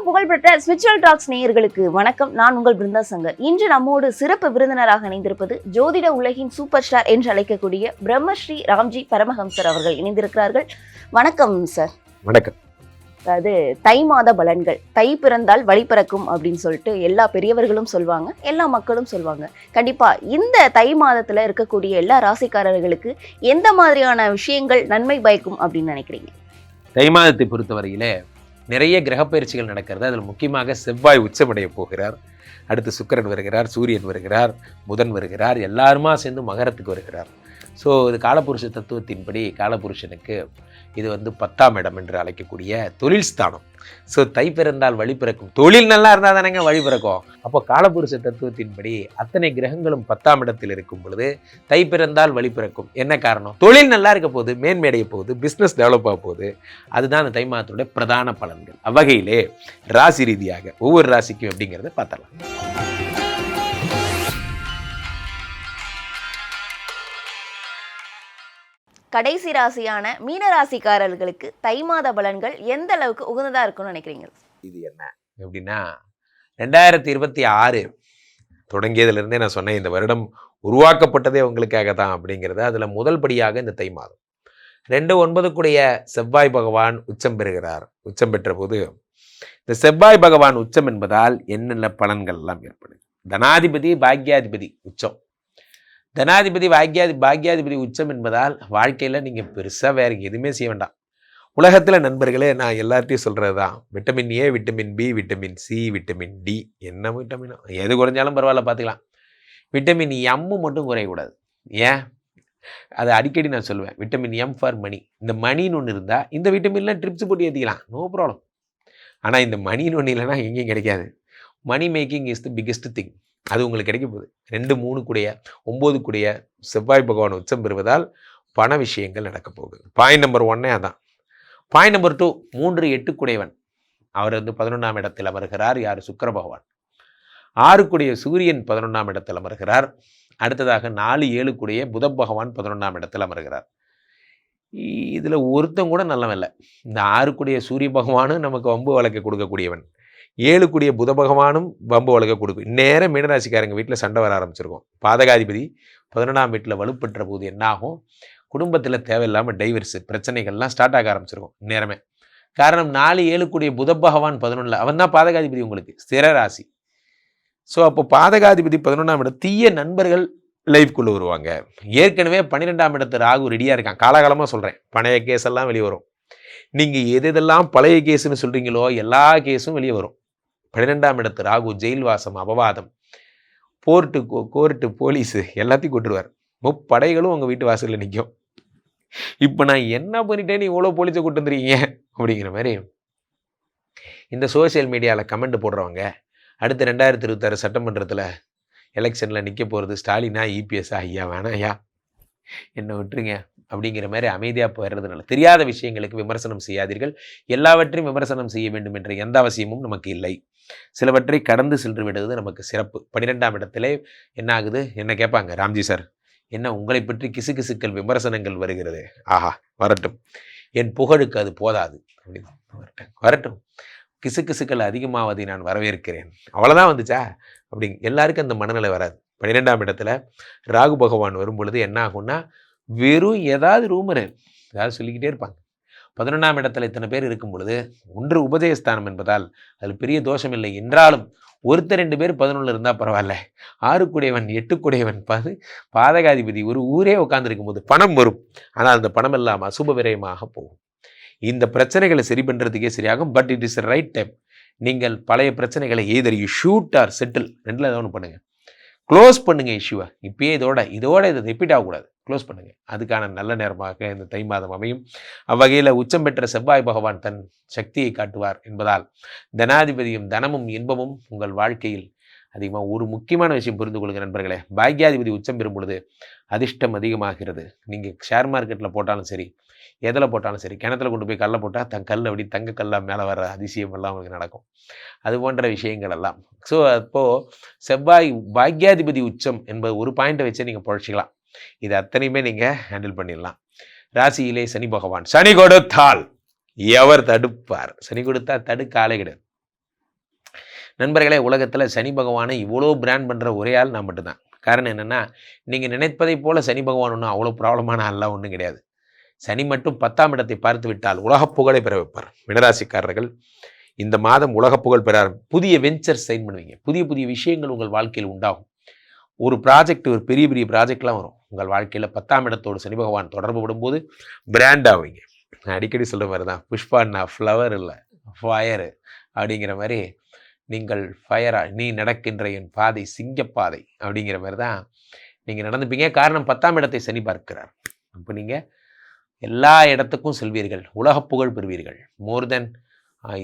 புகழ்பெற்ற spiritual tax நேயர்களுக்கு வணக்கம். நான் உங்கள் பிருந்தா சங்கர். இன்று நம்மோடு சிறப்பு விருந்தினராக இணைந்திருப்பது ஜோதிட உலகின் சூப்பர் ஸ்டார் என்று அழைக்கக்கூடிய பிரம்மஸ்ரீ ராம்ஜி பரமஹம்சர் அவர்கள் இணைந்திருக்கிறார்கள். வணக்கம் சார். வணக்கம். அதாவது தை மாத பலன்கள், தை பிறந்தால் வழி பிறக்கும் அப்படின்னு சொல்லிட்டு எல்லா பெரியவர்களும் சொல்லுவாங்க, எல்லா மக்களும் சொல்லுவாங்க. கண்டிப்பா இந்த தை மாதத்துல இருக்கக்கூடிய எல்லா ராசிக்காரர்களுக்கு எந்த மாதிரியான விஷயங்கள் நன்மை பயக்கும் அப்படின்னு நினைக்கிறீங்க? தை மாதத்தை பொறுத்தவரையிலே நிறைய கிரகப்பயிற்சிகள் நடக்கிறது. அதில் முக்கியமாக செவ்வாய் உச்சமடைய போகிறார். அடுத்து சுக்கிரன் வருகிறார், சூரியன் வருகிறார், புதன் வருகிறார், எல்லாருமா சேர்ந்து மகரத்துக்கு வருகிறார். ஸோ இது காலபுருஷ தத்துவத்தின்படி காலபுருஷனுக்கு இது 10ஆம் இடம் என்று அழைக்கக்கூடிய தொழில் ஸ்தானம். ஸோ தை பிறந்தால் வழி பிறக்கும். தொழில் நல்லா இருந்தால் தானேங்க வழி பிறக்கும். அப்போ காலபுருஷ தத்துவத்தின்படி அத்தனை கிரகங்களும் 10ஆம் இடத்தில் இருக்கும் பொழுது தை பிறந்தால் வழி பிறக்கும். என்ன காரணம்? தொழில் நல்லா இருக்க போகுது, மேன்மையடைய போகுது, பிஸ்னஸ் டெவலப் ஆக போகுது. அதுதான் அந்த தை மாதத்துடைய பிரதான பலன்கள். அவ்வகையிலே ராசி ரீதியாக ஒவ்வொரு ராசிக்கும் எப்படிங்கிறத பார்த்தலாம். கடைசி ராசியான மீனராசிக்காரர்களுக்கு தை மாத பலன்கள் எந்த அளவுக்கு உகந்ததா இருக்கும்னு நினைக்கிறீங்க? இது என்ன எப்படின்னா, 2026 தொடங்கியதுலேருந்தே நான் சொன்னேன், இந்த வருடம் உருவாக்கப்பட்டதே உங்களுக்காக தான் அப்படிங்கிறது. அதில் முதல் படியாக இந்த தை மாதம் 2/9 செவ்வாய் பகவான் உச்சம் பெறுகிறார். உச்சம் பெற்ற போது இந்த செவ்வாய் பகவான் உச்சம் என்பதால் என்னென்ன பலன்கள் எல்லாம் ஏற்படுது? தனாதிபதி பாக்யாதிபதி உச்சம். தனாதிபதி பாக்யாதிபதி உச்சம் என்பதால் வாழ்க்கையில் நீங்கள் பெருசாக வேறு எதுவுமே செய்ய வேண்டாம். உலகத்தில் நண்பர்களே, நான் எல்லார்ட்டையும் சொல்கிறது தான், vitamin A, vitamin B, vitamin C, vitamin D, என்ன விட்டமினோ எது குறைஞ்சாலும் பரவாயில்ல பார்த்துக்கலாம். விட்டமின் எம்மு மட்டும் குறையக்கூடாது. ஏன்? அதை அடிக்கடி நான் சொல்லுவேன். Vitamin M for money. இந்த மணின்னு ஒன்று இருந்தால் இந்த விட்டமின்லாம் ட்ரிப்ஸ் போட்டு ஏற்றிக்கலாம், நோ ப்ராப்ளம். ஆனால் இந்த மணின்னு ஒன்று இல்லைன்னா எங்கேயும் கிடைக்காது. Money making is the biggest thing. அது உங்களுக்கு கிடைக்க போகுது. 2, 3 9 செவ்வாய் பகவான் உச்சம் பெறுவதால் பண விஷயங்கள் நடக்க போகுது. பாயிண்ட் நம்பர் 1 அதான். பாயிண்ட் நம்பர் 2, 3, 8 அவர் 11ஆம் இடத்தில் அமர்கிறார். யார்? சுக்கிர பகவான். 6 சூரியன் 11ஆம் இடத்தில் அமர்கிறார். அடுத்ததாக 4, 7 புத பகவான் 11ஆம் இடத்தில் அமர்கிறார். இதில் ஒருத்தம் கூட நல்லவன் இல்லை. இந்த 6 சூரிய பகவானும் நமக்கு வம்பு வழக்கு கொடுக்கக்கூடியவன், 7 புத பகவானும் வம்பு வழக்க கொடுக்கும். நேரம் மீனராசிக்காரங்க வீட்டில் சண்டை வர ஆரம்பிச்சிருக்கும். பாதகாதிபதி 11ஆம் வீட்டில் வலுப்பெற்ற போது என்னாகும்? குடும்பத்தில் தேவையில்லாமல் டைவர்ஸு பிரச்சனைகள்லாம் ஸ்டார்ட் ஆக ஆரம்பிச்சிருக்கும் நேரமே. காரணம் 4, 7 புத பகவான் 11, அவன் தான் பாதகாதிபதி, உங்களுக்கு ஸ்திர ராசி. ஸோ அப்போ பாதகாதிபதி 11ஆம் இடம், தீய நண்பர்கள் லைஃப்குள்ளே வருவாங்க. ஏற்கனவே 12ஆம் இடத்து ராகு ரெடியாக இருக்கான். காலகாலமாக சொல்கிறேன், பழைய கேஸெல்லாம் வெளியே வரும். நீங்கள் எதெல்லாம் பழைய கேஸுன்னு சொல்கிறீங்களோ எல்லா கேஸும் வெளியே வரும். 12ஆம் இடத்து ராகு ஜெயில் வாசம், அபவாதம், கோர்ட்டு, போலீஸு எல்லாத்தையும் கொட்டுருவார். முப்படைகளும் உங்கள் வீட்டு வாசலில் நிற்கும். இப்போ நான் என்ன பண்ணிட்டேன்னு இவ்வளோ போலீஸை கொண்டு வந்துருக்கீங்க அப்படிங்கிற மாதிரி இந்த சோசியல் மீடியாவில் கமெண்ட் போடுறவங்க அடுத்து 2026 சட்டமன்றத்தில் எலெக்ஷனில் நிற்க போகிறது ஸ்டாலினா இபிஎஸ்ஸா? ஐயா வேணாம் ஐயா, என்னை விட்டுருங்க அப்படிங்கிற மாதிரி அமைதியாக போயிடுறதுனால தெரியாத விஷயங்களுக்கு விமர்சனம் செய்யாதீர்கள். எல்லாவற்றையும் விமர்சனம் செய்ய வேண்டும் என்ற எந்த அவசியமும் நமக்கு இல்லை. சிலவற்றை கடந்து சென்று விடுவது நமக்கு சிறப்பு. 12ஆம் இடத்திலே என்ன ஆகுது? என்ன கேட்பாங்க, ராம்ஜி சார் என்ன உங்களை பற்றி கிசுகிசுக்கள் விமர்சனங்கள் வருகிறது? ஆஹா, வரட்டும், என் புகழுக்கு அது போதாது அப்படின்னு வரட்டும். கிசுகிசுக்கள் அதிகமாவதை நான் வரவேற்கிறேன். அவ்வளோதான் வந்துச்சா அப்படிங்க. எல்லாருக்கும் அந்த மனநிலை வராது. 12ஆம் இடத்துல ராகு பகவான் வரும் பொழுது என்ன ஆகும்னா, வெறும் ஏதாவது ரூமரு ஏதாவது சொல்லிக்கிட்டே இருப்பாங்க. 11ஆம் இடத்துல இத்தனை பேர் இருக்கும் பொழுது ஒன்று உபதேசஸ்தானம் என்பதால் அதில் பெரிய தோஷம் இல்லை. என்றாலும் 1-2 பேர் 11 இருந்தால் பரவாயில்ல. 6 8 பாதகாதிபதி ஒரு ஊரே உட்கார்ந்துருக்கும் போது பணம் வரும். ஆனால் அந்த பணம் எல்லாம் அசுப விரயமாக போகும். இந்த பிரச்சனைகளை சரி பண்ணுறதுக்கே சரியாகும். But it is right time. நீங்கள் பழைய பிரச்சனைகளை either you shoot or settle, ரெண்டில் ஏதோ ஒன்று பண்ணுங்கள். க்ளோஸ் பண்ணுங்க இஷ்யூவை. இப்பயே இதோட இது ரிப்பீட் ஆகக்கூடாது. க்ளோஸ் பண்ணுங்க. அதுக்கான நல்ல நேரமாக இந்த தை மாதம் அமையும். அவ்வகையில் உச்சம் பெற்ற செவ்வாய் பகவான் தன் சக்தியை காட்டுவார் என்பதால் தனாதிபதியும் தனமும் இன்பமும் உங்கள் வாழ்க்கையில் அதிகமாக. ஒரு முக்கியமான விஷயம் புரிந்து கொள்ளுங்க நண்பர்களே, பாக்யாதிபதி உச்சம் பெறும் பொழுது அதிர்ஷ்டம் அதிகமாகிறது. நீங்கள் ஷேர் மார்க்கெட்டில் போட்டாலும் சரி, எதில் போட்டாலும் சரி, கிணத்துல கொண்டு போய் கல்லை போட்டால் கல் அப்படி தங்க கல்லாக மேலே வர அதிசயம் எல்லாம் உங்களுக்கு நடக்கும். அது போன்ற விஷயங்கள் எல்லாம். ஸோ அப்போது செவ்வாய் பாக்யாதிபதி உச்சம் என்பது ஒரு பாயிண்ட்டை வச்சு நீங்கள் பொழைச்சிக்கலாம். இது அத்தனையுமே நீங்கள் ஹேண்டில் பண்ணிடலாம். ராசியிலே சனி பகவான். சனி கொடுத்தால் எவர் தடுப்பார்? சனி கொடுத்தா தடுக்க ஆளே கிடையாது. நண்பர்களே, உலகத்தில் சனி பகவானை இவ்வளோ பிராண்ட் பண்ணுற ஒரே ஆள் நான் மட்டும்தான். காரணம் என்னென்னா, நீங்கள் நினைப்பதை போல சனி பகவான் ஒன்றும் அவ்வளோ ப்ராப்ளமான ஆள்லாம் ஒன்றும் கிடையாது. சனி மட்டும் 10ஆம் இடத்தை பார்த்து விட்டால் உலகப் புகழை பெற வைப்பார். மிடராசிக்காரர்கள் இந்த மாதம் உலகப் புகழ் பெற புதிய வெஞ்சர் சைன் பண்ணுவீங்க. புதிய புதிய விஷயங்கள் உங்கள் வாழ்க்கையில் உண்டாகும். ஒரு ப்ராஜெக்ட், ஒரு பெரிய பெரிய ப்ராஜெக்ட்லாம் வரும் உங்கள் வாழ்க்கையில். 10ஆம் இடத்தோடு சனி பகவான் தொடர்பு படும்போது பிராண்ட் ஆவீங்க. நான் அடிக்கடி சொல்கிற மாதிரி தான், புஷ்பான்னா ஃப்ளவர் இல்லை, ஃபயரு அப்படிங்கிற மாதிரி. நீங்கள் ஃபயரா, நீ நடக்கின்ற என் பாதை சிங்கப்பாதை அப்படிங்கிற மாதிரி தான் நீங்கள் நடந்துப்பீங்க. காரணம் 10ஆம் இடத்தை சனி பார்க்கிறார். அப்போ நீங்கள் எல்லா இடத்துக்கும் செல்வீர்கள், உலக புகழ் பெறுவீர்கள். மோர் தென்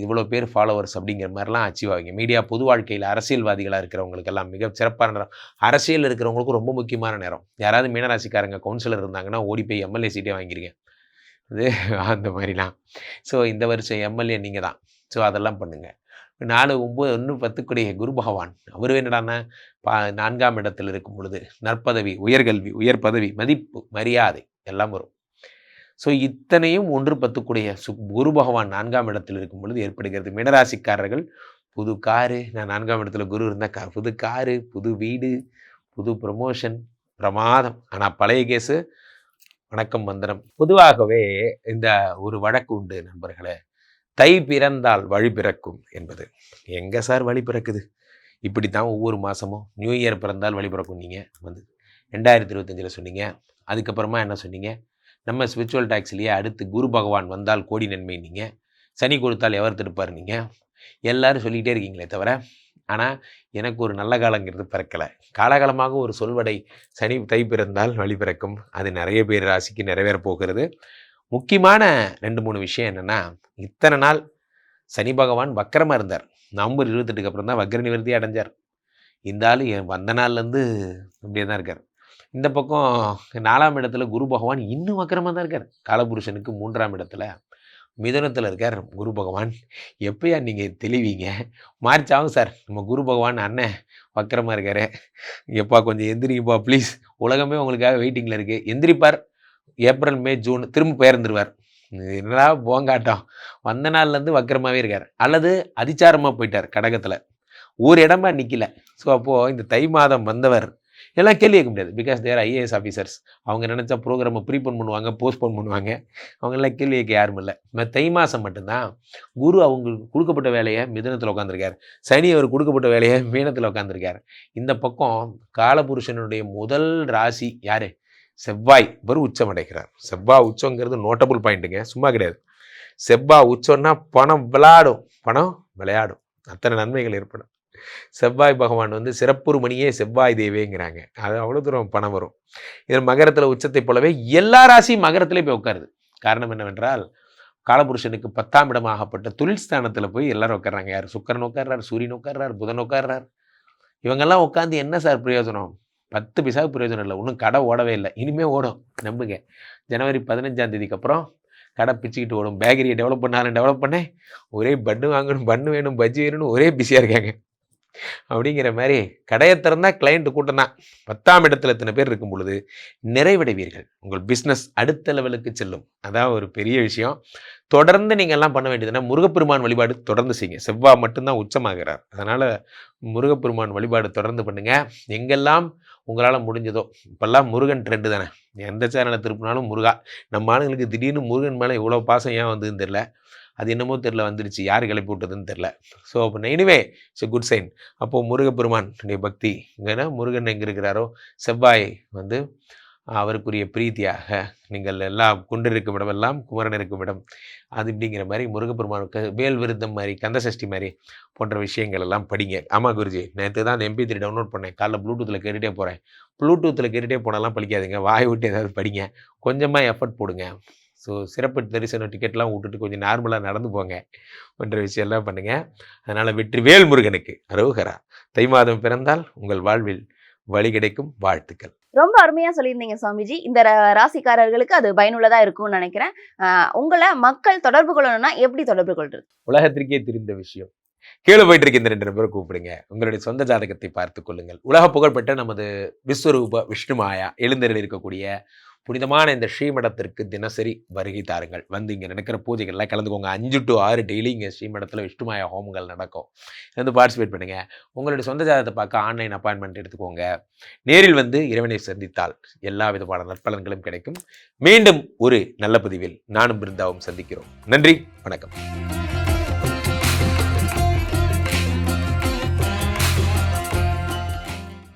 இவ்வளோ பேர் ஃபாலோவர்ஸ் அப்படிங்கிற மாதிரிலாம் அச்சீவ் ஆவீங்க. மீடியா, பொது வாழ்க்கையில் அரசியல்வாதிகளாக இருக்கிறவங்களுக்கெல்லாம் மிக சிறப்பான நேரம். அரசியல் இருக்கிறவங்களுக்கும் ரொம்ப முக்கியமான நேரம். யாராவது மீனராசிக்காரங்க கவுன்சிலர் இருந்தாங்கன்னா ஓடி போய் எம்எல்ஏ சீட்டே வாங்கிருங்க. அது அந்த மாதிரிலாம். ஸோ இந்த வருஷம் எம்எல்ஏ நீங்கள் தான். ஸோ அதெல்லாம் பண்ணுங்கள். 4, 9, 1, 10 கூடிய குரு பகவான் அவர் என்னடான்னா 4ஆம் இடத்தில் இருக்கும் பொழுது நற்பதவி, உயர்கல்வி, உயர் பதவி, மதிப்பு, மரியாதை எல்லாம் வரும். ஸோ இத்தனையும் 1, 10 கூடிய குரு பகவான் 4ஆம் இடத்தில் இருக்கும் பொழுது ஏற்படுகிறது. மீனராசிக்காரர்கள் புது காரு, நான் 4ஆம் இடத்துல குரு இருந்தால் புது காரு, புது வீடு, புது ப்ரமோஷன், பிரமாதம். ஆனால் பழைய கேஸு வணக்கம் வந்தனம். பொதுவாகவே இந்த ஒரு வழக்கு உண்டு நண்பர்களே, தை பிறந்தால் வழி பிறக்கும் என்பது. எங்கே சார் வழி பிறக்குது? இப்படி தான் ஒவ்வொரு மாதமும் நியூ இயர் பிறந்தால் வழி பிறக்கும் நீங்கள் வந்து 2025 சொன்னீங்க. அதுக்கப்புறமா என்ன சொன்னீங்க? நம்ம ஸ்பிரிச்சுவல் டாக்ஸ்லேயே அடுத்து குரு பகவான் வந்தால் கோடி நன்மை நீங்கள், சனி கொடுத்தால் எவர் தடுப்பார் நீங்கள், எல்லோரும் சொல்லிக்கிட்டே இருக்கீங்களே தவிர, ஆனால் எனக்கு ஒரு நல்ல காலங்கிறது பிறக்கலை. காலகாலமாக ஒரு சொல்வடை, சனி தை பிறந்தால் வழி பிறக்கும், அது நிறைய பேர் ராசிக்கு நிறைவேற போகிறது. முக்கியமான 2-3 விஷயம் என்னென்னா, இத்தனை நாள் சனி பகவான் வக்கரமாக இருந்தார். நவம்பர் 28க்கு அப்புறம் தான் வக்ர நிவர்த்தி அடைஞ்சார். இந்த ஆள் வந்த நாள்லேருந்து அப்படியே தான் இருக்கார். இந்த பக்கம் 4ஆம் இடத்துல குரு பகவான் இன்னும் வக்கரமாக தான் இருக்கார். காலபுருஷனுக்கு 3ஆம் இடத்துல மிதுனத்தில் இருக்கார் குரு பகவான். எப்பயா நீங்கள் தெளிவீங்க? மார்ச் ஆகும் சார், நம்ம குரு பகவான் அண்ணன் வக்கரமாக இருக்கார். எப்பா கொஞ்சம் எந்திரிங்கப்பா ப்ளீஸ், உலகமே உங்களுக்காக வெயிட்டிங்கில் இருக்குது. எந்திரிப்பார். ஏப்ரல், மே, ஜூன் திரும்ப பெயர்ந்துருவார். என்னடா போங்காட்டம், வந்த நாள்லேருந்து வக்கரமாகவே இருக்கார். அல்லது அதிச்சாரமாக போயிட்டார் கடகத்தில், ஒரு இடமா நிற்கல. ஸோ அப்போது இந்த தை மாதம் வந்தவர் எல்லாம் கேள்வி கேட்க முடியாது. Because there IAS officers. அவங்க நினச்சா ப்ரோக்ராமை ப்ரீபோன் பண்ணுவாங்க, போஸ்ட்போன் பண்ணுவாங்க. அவங்கெல்லாம் கேள்வி கேட்க யாரும் இல்லை. தை மாதம் மட்டும்தான் குரு அவங்களுக்கு கொடுக்கப்பட்ட வேலையை மிதுனத்தில் உட்காந்துருக்கார். சனி அவர் கொடுக்கப்பட்ட வேலையை மீனத்தில் உட்காந்துருக்கார். இந்த பக்கம் காலபுருஷனுடைய முதல் ராசி யார்? செவ்வாய். இவர் உச்சம் அடைகிறார். செவ்வாய் உச்சங்கிறது நோட்டபுள் பாயிண்ட்டுங்க, சும்மா கிடையாது. செவ்வாய் உச்சம்னா பணம் விளையாடும், அத்தனை நன்மைகள் ஏற்படும். செவ்வாய் பகவான் வந்து சிறப்புறு மணியே செவ்வாய் தேவேங்கிறாங்க. அது அவ்வளோ தூரம் பணம் வரும். இதில் மகரத்தில் உச்சத்தை போலவே எல்லா ராசியும் மகரத்திலே போய் உட்காருது. காரணம் என்னவென்றால், காலபுருஷனுக்கு 10ஆம் இடமாகப்பட்ட தொழில் ஸ்தானத்தில் போய் எல்லாரும் உட்கார்றாங்க. யார்? சுக்கிரன் உட்கார்றார், சூரியன் உட்கார்றார், புதன் உட்கார்றார். இவங்கெல்லாம் உட்காந்து என்ன சார் பிரயோஜனம்? 10 பைசாவுக்கு பிரயோஜனம் இல்லை. இன்னும் கடை ஓடவே இல்லை. இனிமேல் ஓடும், நம்புங்க. ஜனவரி 15ஆம் தேதிக்கு அப்புறம் கடை பிச்சுக்கிட்டு ஓடும். பேக்கரியை டெவலப் பண்ணேன், ஒரே பன்னு வேணும், பஜ்ஜி வேணும்னு ஒரே பிஸியாக இருக்காங்க. அப்படிங்கிற மாதிரி கடையை திறந்தா கிளைண்ட் கூட்டம் தான். 10ஆம் இடத்துல இத்தனை பேர் இருக்கும் பொழுது நிறைவடைவீர்கள். உங்கள் பிஸ்னஸ் அடுத்த லெவலுக்கு செல்லும். அதான் ஒரு பெரிய விஷயம். தொடர்ந்து நீங்கள் எல்லாம் பண்ண வேண்டியதுன்னா முருகப்பெருமான் வழிபாடு தொடர்ந்து செய்யுங்க. செவ்வாய் மட்டும்தான் உச்சமாகிறார். அதனால் முருகப்பெருமான் வழிபாடு தொடர்ந்து பண்ணுங்க. எங்கெல்லாம் உங்களால் முடிஞ்சதோ. இப்போல்லாம் முருகன் ட்ரெண்டு தானே, எந்த சேனலை திருப்பினாலும் முருகா. நம்ம ஆளுங்களுக்கு திடீர்னு முருகன் மேலே இவ்வளோ பாசம் ஏன் வந்ததுன்னு தெரில. அது என்னமோ தெரில, வந்துடுச்சு. யார் கிளப்பி விட்டதுன்னு தெரில. ஸோ அப்போ anyway it's a good sign. அப்போது முருகப்பெருமான் பக்தி இங்கன்னா முருகன் எங்கே இருக்கிறாரோ, செவ்வாய் வந்து அவருக்குரிய பிரீத்தியாக நீங்கள் எல்லாம் கொண்டிருக்கும் இடமெல்லாம் குமரன் இருக்கும் இடம், அது இப்படிங்கிற மாதிரி முருகப்பெருமானுக்கு வேல் விருத்தம் மாதிரி, கந்தசஷ்டி மாதிரி போன்ற விஷயங்கள் எல்லாம் படிங்க. ஆமாம் குருஜி, நேற்று தான் அந்த MP3 டவுன்லோட் பண்ணேன். காலைல ப்ளூடூத்தில் கேட்டுகிட்டே போகிறேன். ப்ளூடூத்தில் கேட்டுகிட்டே போனாலாம் படிக்காதுங்க. வாய் விட்டு ஏதாவது படிங்க, கொஞ்சமாக எஃபர்ட் போடுங்க. ஸோ சிறப்பு தரிசனம் டிக்கெட்லாம் விட்டுட்டு கொஞ்சம் நார்மலாக நடந்து போங்க போன்ற விஷயம்லாம் பண்ணுங்கள். அதனால் வெற்றி வேல் முருகனுக்கு அரோகரா. தை மாதம் பிறந்தால் உங்கள் வாழ்வில் வழி கிடைக்கும். வாழ்த்துக்கள். ரொம்ப அருமையா சொல்லியிருந்தீங்க சுவாமிஜி. இந்த ராசிக்காரர்களுக்கு அது பயனுள்ளதா இருக்கும்னு நினைக்கிறேன். உங்களை மக்கள் தொடர்பு கொள்ளணும்னா எப்படி தொடர்பு கொள்றது? உலகத்திற்கே தெரிந்த விஷயம். கீழே போயிட்டு இருக்க இந்த 2 பேரை கூப்பிடுங்க. உங்களுடைய சொந்த ஜாதகத்தை பார்த்து கொள்ளுங்கள். உலக புகழ்பெற்ற நமது விஸ்வரூப விஷ்ணுமாயா எழுந்தருள் இருக்கக்கூடிய புனிதமான இந்த ஸ்ரீமடத்திற்கு தினசரி வருகை தாருங்கள். வந்து இங்கே நடக்கிற பூஜைகள்லாம் கலந்துக்கோங்க. 5 to 6 டெய்லி இங்கே ஸ்ரீமடத்தில் விஷ்ணுமாயா ஹோமங்கள் நடக்கும். வந்து பார்ட்டிசிபேட் பண்ணுங்கள். உங்களுடைய சொந்த ஜாதகத்தை பார்க்க ஆன்லைன் அப்பாயின்மெண்ட் எடுத்துக்கோங்க. நேரில் வந்து இறைவனை சந்தித்தால் எல்லா விதமான நற்பலன்களும் கிடைக்கும். மீண்டும் ஒரு நல்ல பதிவில் நானும் பிருந்தாவும் சந்திக்கிறோம். நன்றி, வணக்கம்.